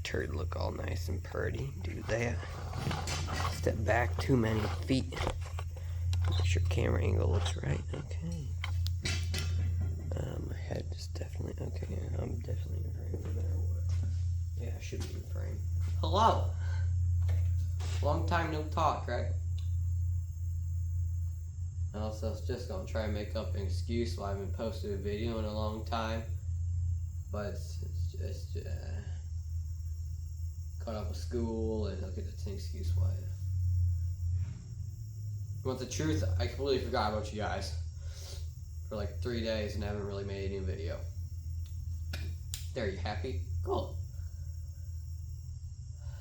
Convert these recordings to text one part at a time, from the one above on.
turd look all nice and pretty. Do that. Step back too many feet. Make sure camera angle looks right. Okay. My head is definitely okay. I'm definitely in frame no matter what. Yeah, I should be in frame. Hello. Long time no talk, right? Also, I was just gonna try and make up an excuse why I haven't posted a video in a long time, but it's just caught up with school, and okay, that's an excuse why. You want the truth? I completely forgot about you guys for like 3 days and haven't really made a new video. There, you happy? Cool.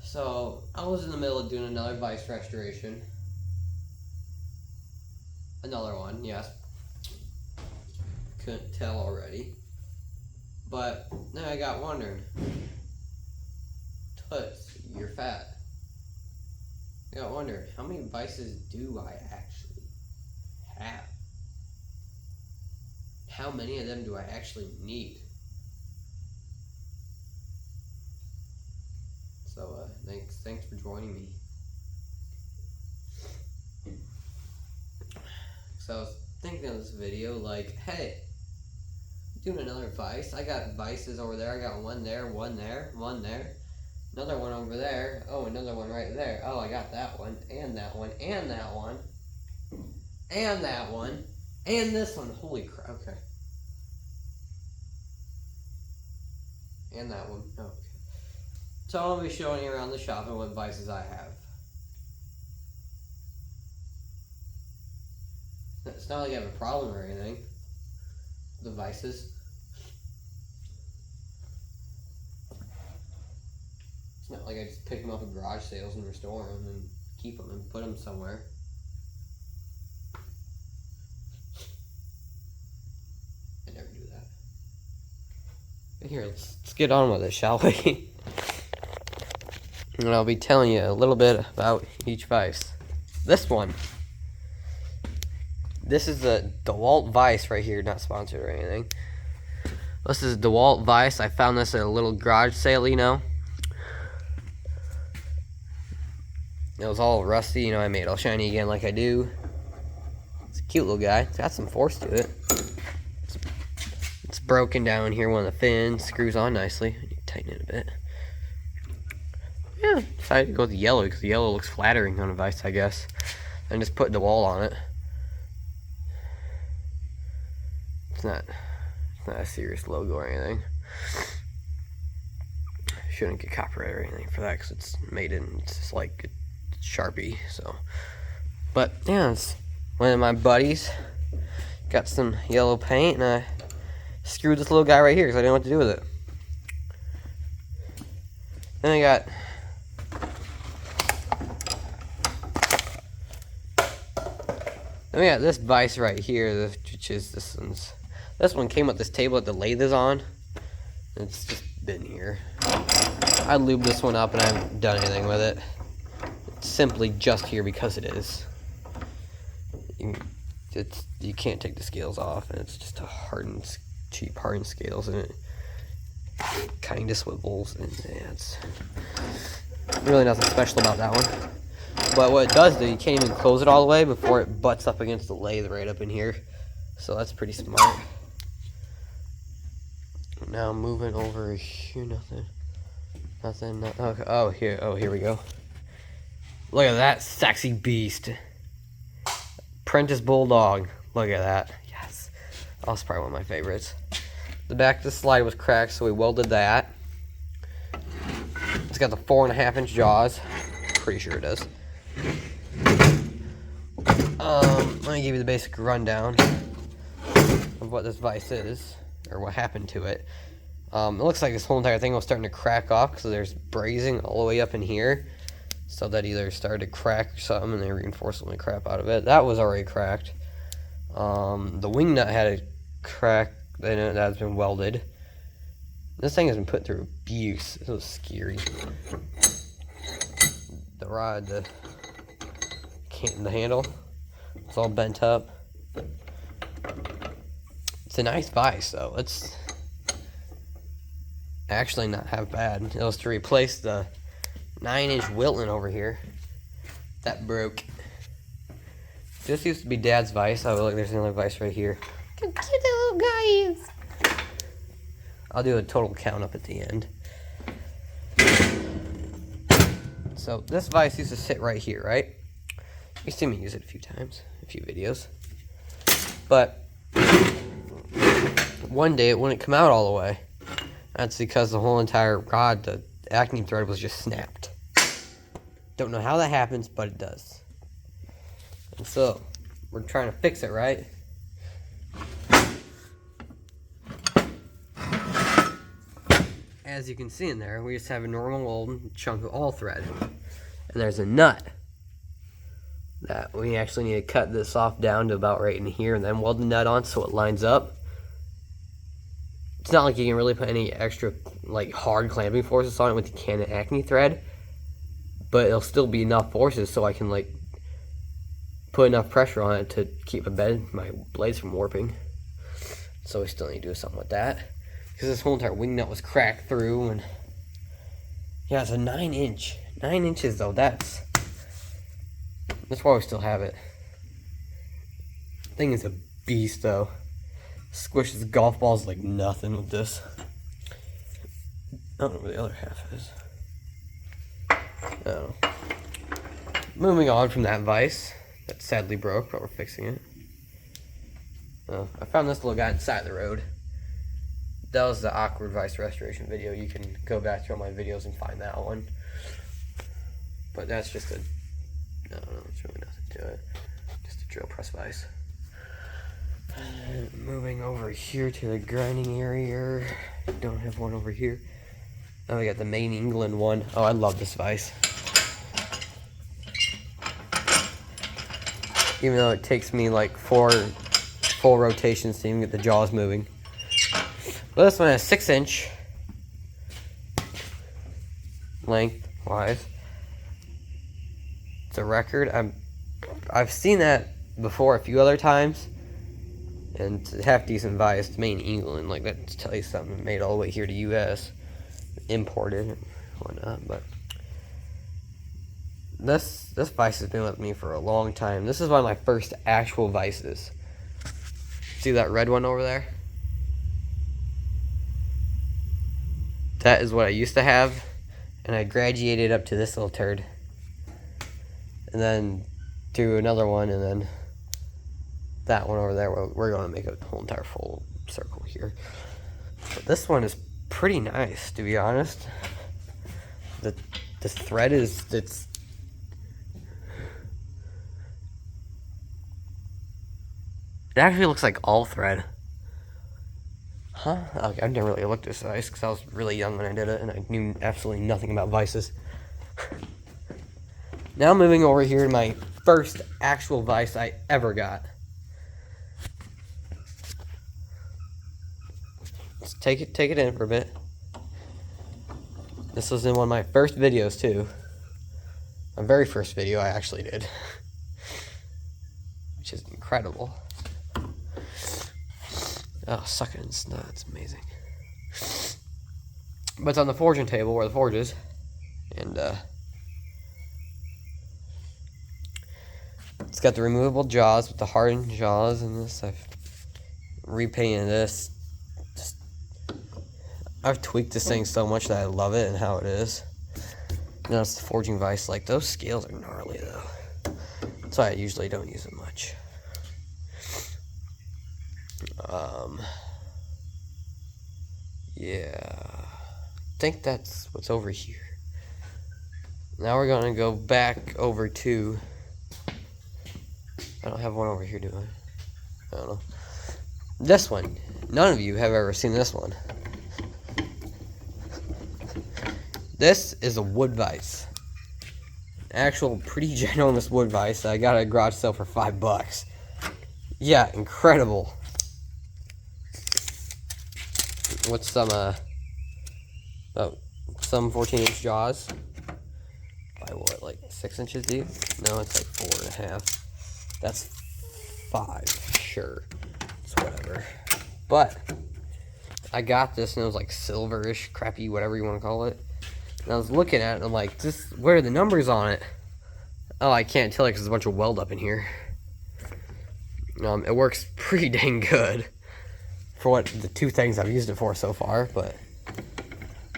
So I was in the middle of doing another Vice restoration. Another one, yes. Couldn't tell already. But then I got wondering. Toots, you're fat. I got wondering, how many Vices do I actually have? How many of them do I actually need? So thanks for joining me. So I was thinking of this video like, hey, I'm doing another Vice. I got Vices over there. I got one there, one there, one there. Another one over there. Oh, another one right there. Oh, I got that one, and that one, and that one, and that one, and this one. Holy crap, okay. And that one, oh, okay. So I'll be showing you around the shop and what Vices I have. It's not like I have a problem or anything. The Vices. It's not like I just pick them up at garage sales and restore them and keep them and put them somewhere. I never do that. But here, let's get on with it, shall we? And I'll be telling you a little bit about each Vice. This one. This is the DeWalt Vice right here, not sponsored or anything. This is DeWalt Vice. I found this at a little garage sale, you know. It was all rusty, you know, I made it all shiny again like I do. It's a cute little guy. It's got some force to it. It's broken down here, one of the fins. Screws on nicely. I need to tighten it a bit. Yeah, decided to go with the yellow because the yellow looks flattering on a Vice, I guess. And just put DeWalt on it. It's not a serious logo or anything. Shouldn't get copyright or anything for that because it's made in, it's just like a Sharpie, so. But yeah, it's one of my buddies got some yellow paint and I screwed this little guy right here because I didn't know what to do with it. Then I got this Vice right here, which is this one's. This one came with this table that the lathe is on. It's just been here. I lubed this one up and I haven't done anything with it. It's simply just here because it is. You can't take the scales off, and it's just a hardened, cheap hardened scales, and it kind of swivels, and yeah, it's really nothing special about that one. But what it does do, you can't even close it all the way before it butts up against the lathe right up in here. So that's pretty smart. Now moving over here, nothing. Okay. Oh, here we go. Look at that sexy beast. Apprentice Bulldog. Look at that. Yes. That's probably one of my favorites. The back of the slide was cracked, so we welded that. It's got the 4.5-inch jaws. Pretty sure it does. Let me give you the basic rundown of what this Vice is, or what happened to it. It looks like this whole entire thing was starting to crack off because there's brazing all the way up in here. So that either started to crack or something and they reinforced the crap out of it. That was already cracked. The wing nut had a crack that has been welded. This thing has been put through abuse. It was scary. The rod, the handle, it's all bent up. It's a nice Vice though. actually not half bad. It was to replace the 9-inch Wilton over here that broke. This used to be Dad's vise. Oh, look, there's another vise right here. Cute little guys. I'll do a total count up at the end. So this vise used to sit right here, right? You've seen me use it a few times, a few videos. But one day it wouldn't come out all the way. That's because the whole entire rod, the acne thread, was just snapped. Don't know how that happens, but it does. And so, we're trying to fix it, right? As you can see in there, we just have a normal old chunk of all thread. And there's a nut that we actually need to cut this off down to about right in here and then weld the nut on so it lines up. It's not like you can really put any extra like hard clamping forces on it with the Canon acne thread, but it'll still be enough forces so I can like put enough pressure on it to keep my blades from warping. So we still need to do something with that because this whole entire wing nut was cracked through. And yeah, it's a 9-inch. 9 inches though, that's why we still have it. Thing is a beast though. Squishes golf balls like nothing with this. I don't know where the other half is. Oh. Moving on from that vise that sadly broke, but we're fixing it. I found this little guy inside the road. That was the awkward vise restoration video. You can go back through all my videos and find that one. But that's just a, no, it's really nothing to it. Just a drill press vise. Moving over here to the grinding area. Don't have one over here. Oh, we got the Maine England one. Oh, I love this vise. Even though it takes me like 4 full rotations to even get the jaws moving. But this one has 6-inch length-wise. It's a record. I've seen that before a few other times. And it's a half-decent vise. It's Maine England. Like, that to tell you something. Made all the way here to U.S. Imported and whatnot. But this vise has been with me for a long time. This is one of my first actual vices. See that red one over there? That is what I used to have. And I graduated up to this little turd. And then to another one, and then that one over there. We're going to make a whole entire full circle here. But this one is pretty nice, to be honest. The thread is, it actually looks like all thread. Huh? Okay, I've never really looked at this vise because I was really young when I did it and I knew absolutely nothing about vices. Now moving over here to my first actual vise I ever got. Let's take it in for a bit. This was in one of my first videos too. My very first video I actually did. Which is incredible. Oh, suck it in snot, it's amazing. But it's on the forging table where the forge is. And it's got the removable jaws with the hardened jaws in this. I've repainted this. I've tweaked this thing so much that I love it and how it is. Now it's the forging vise. Like, those scales are gnarly though. That's why I usually don't use it much. Yeah, I think that's what's over here. Now we're gonna go back over to, I don't have one over here, do I? I don't know. This one, none of you have ever seen this one. This is a wood vise. Actual pretty ginormous wood vise. I got at a garage sale for $5. Yeah, incredible. With some 14-inch jaws. By what, like 6 inches deep? No, it's like 4.5. That's 5, sure. It's whatever. But I got this and it was like silverish, crappy, whatever you want to call it. And I was looking at it and I'm like, where are the numbers on it? Oh, I can't tell you because there's a bunch of weld up in here. It works pretty dang good for what the two things I've used it for so far, but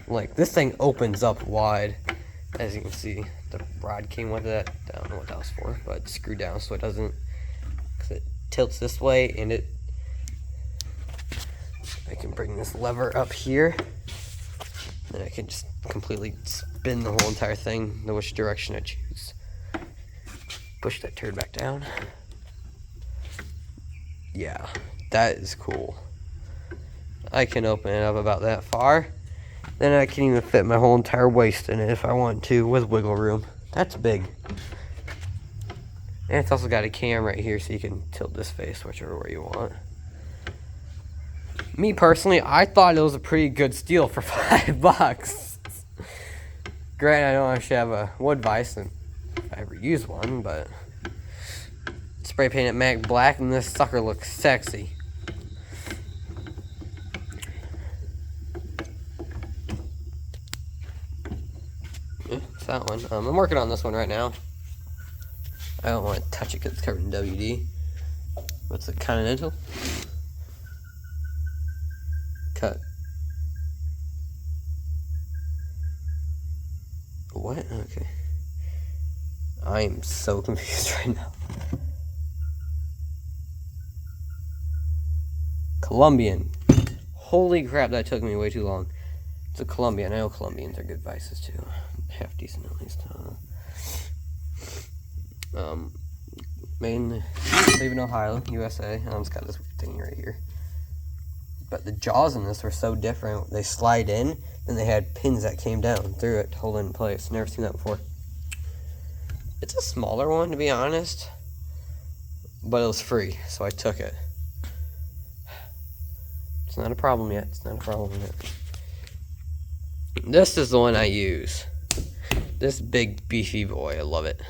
like this thing opens up wide. As you can see, the rod came with it. I don't know what that was for, but it's screwed down so it doesn't, because it tilts this way and I can bring this lever up here and I can just completely spin the whole entire thing in which direction I choose. Push that turd back down. Yeah, that is cool. I can open it up about that far. Then I can even fit my whole entire waist in it if I want to with wiggle room. That's big. And it's also got a cam right here so you can tilt this face whichever way you want. Me personally, I thought it was a pretty good steal for $5. Granted, I don't actually have a wood vise and if I ever use one, but spray paint it matte black and this sucker looks sexy. Yeah, it's that one. I'm working on this one right now. I don't want to touch it because it's covered in WD. What's it, Continental? Cut. What? Okay. I am so confused right now. Colombian. Holy crap, that took me way too long. It's a Colombian. I know Colombians are good vices too. Half decent at least. Made in Ohio, USA. It's got this weird thing right here. But the jaws in this were so different. They slide in, then they had pins that came down through it to hold it in place. Never seen that before. It's a smaller one, to be honest. But it was free, so I took it. It's not a problem yet. It's not a problem yet. This is the one I use. This big, beefy boy. I love it.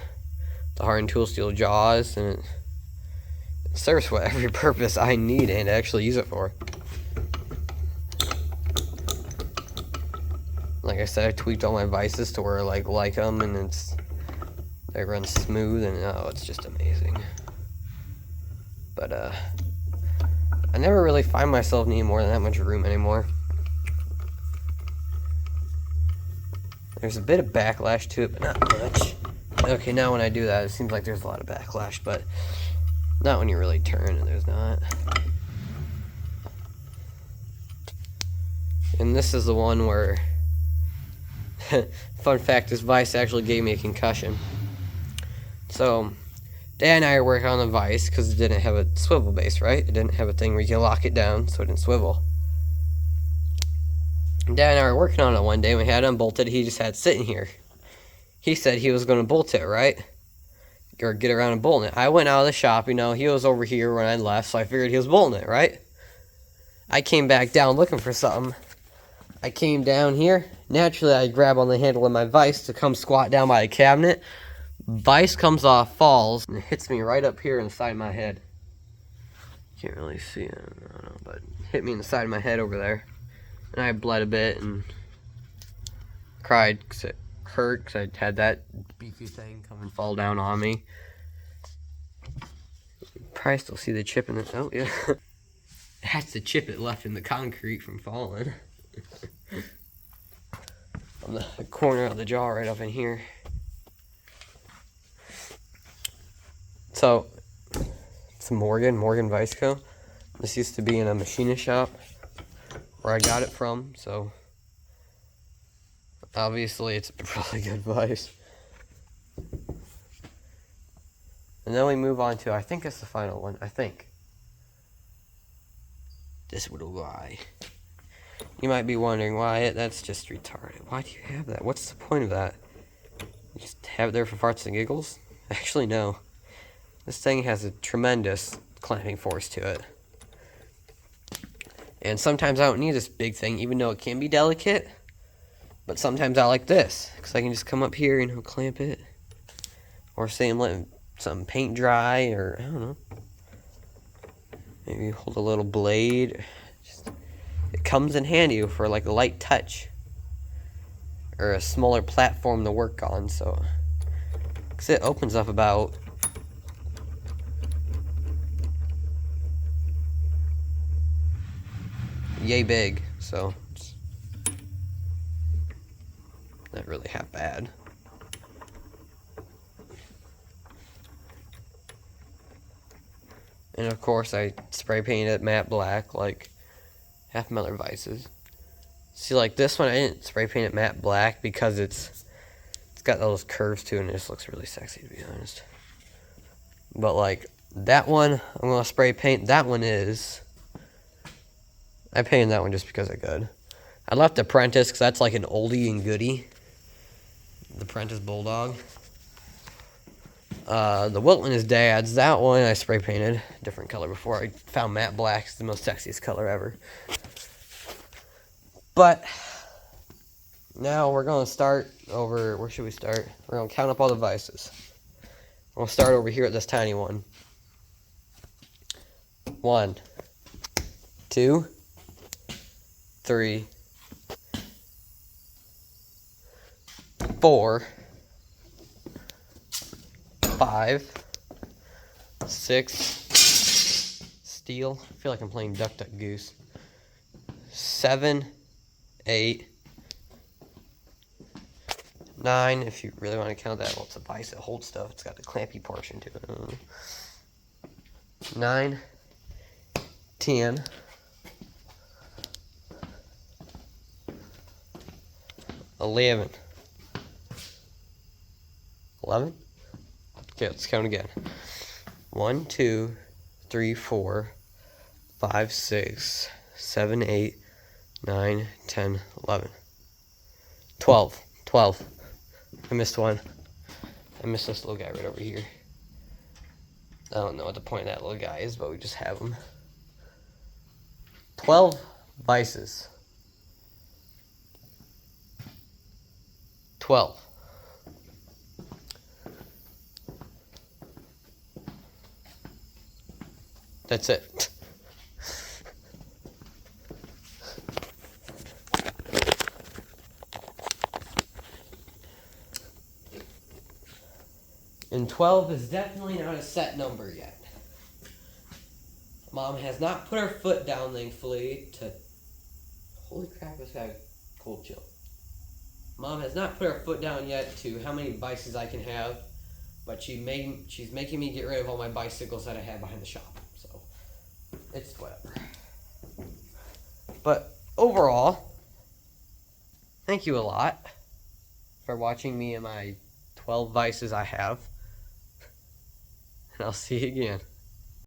The hardened tool steel jaws, and it serves for every purpose I need and actually use it for. Like I said, I tweaked all my vices to where I like them, and they run smooth, and oh, it's just amazing. But I never really find myself needing more than that much room anymore. There's a bit of backlash to it, but not much. Okay, now when I do that, it seems like there's a lot of backlash, but not when you really turn, and there's not. And this is the one where, fun fact, this vise actually gave me a concussion. So, Dad and I are working on the vise because it didn't have a swivel base, right? It didn't have a thing where you can lock it down so it didn't swivel. Dad and I were working on it one day and we had it unbolted. He just had it sitting here. He said he was going to bolt it, right? Or get around and bolting it. I went out of the shop, he was over here when I left, so I figured he was bolting it, right? I came back down looking for something. I came down here. Naturally, I grab on the handle of my vise to come squat down by a cabinet. Vise comes off, falls, and it hits me right up here in the side of my head. Can't really see it, I don't know, but hit me in the side of my head over there. And I bled a bit and cried because it hurt, because I had that beefy thing come and fall down on me. Probably still see the chip in it. Oh, yeah. That's the chip it left in the concrete from falling. On the corner of the jaw right up in here. So, it's Morgan Vice Co. This used to be in a machinist shop where I got it from, so obviously it's a really good vise. And then we move on to, I think it's the final one, I think. This little guy. You might be wondering why that's just retarded. Why do you have that? What's the point of that? You just have it there for farts and giggles? Actually, no. This thing has a tremendous clamping force to it. And sometimes I don't need this big thing, even though it can be delicate. But sometimes I like this, because I can just come up here and clamp it. Or say I'm letting some paint dry, or I don't know. Maybe hold a little blade. Just it comes in handy for like a light touch or a smaller platform to work on. So, 'cause it opens up about yay big, so it's not really half bad. And of course, I spray painted it matte black like half my other vices. See, like this one, I didn't spray paint it matte black because it's got those curves too, and it just looks really sexy, to be honest. But like that one, I'm gonna spray paint. That one is. I painted that one just because I could. I left Apprentice because that's like an oldie and goodie. The Apprentice Bulldog. The Wilton is Dad's. That one I spray painted different color before I found matte black. It's the most sexiest color ever. But now we're gonna start over. Where should we start? We're gonna count up all the vices. We'll start over here at this tiny one. 1, 2, 3, 4, 5, 6, steel. I feel like I'm playing Duck Duck Goose. 7, 8, 9, if you really want to count that. Well, it's a vice that holds stuff. It's got the clampy portion to it. 9, 10, 11. 11? Okay, let's count again. 1, 2, 3, 4, 5, 6, 7, 8, 9, 10, 11. 12. 12. I missed one. I missed this little guy right over here. I don't know what the point of that little guy is, but we just have him. 12 vices. 12. That's it. And 12 is definitely not a set number yet. Mom has not put her foot down, thankfully, to... Holy crap, this guy cold chill. Mom has not put her foot down yet to how many vices I can have, but she's making me get rid of all my bicycles that I have behind the shop. So, it's whatever. But overall, thank you a lot for watching me and my 12 vices I have. And I'll see you again.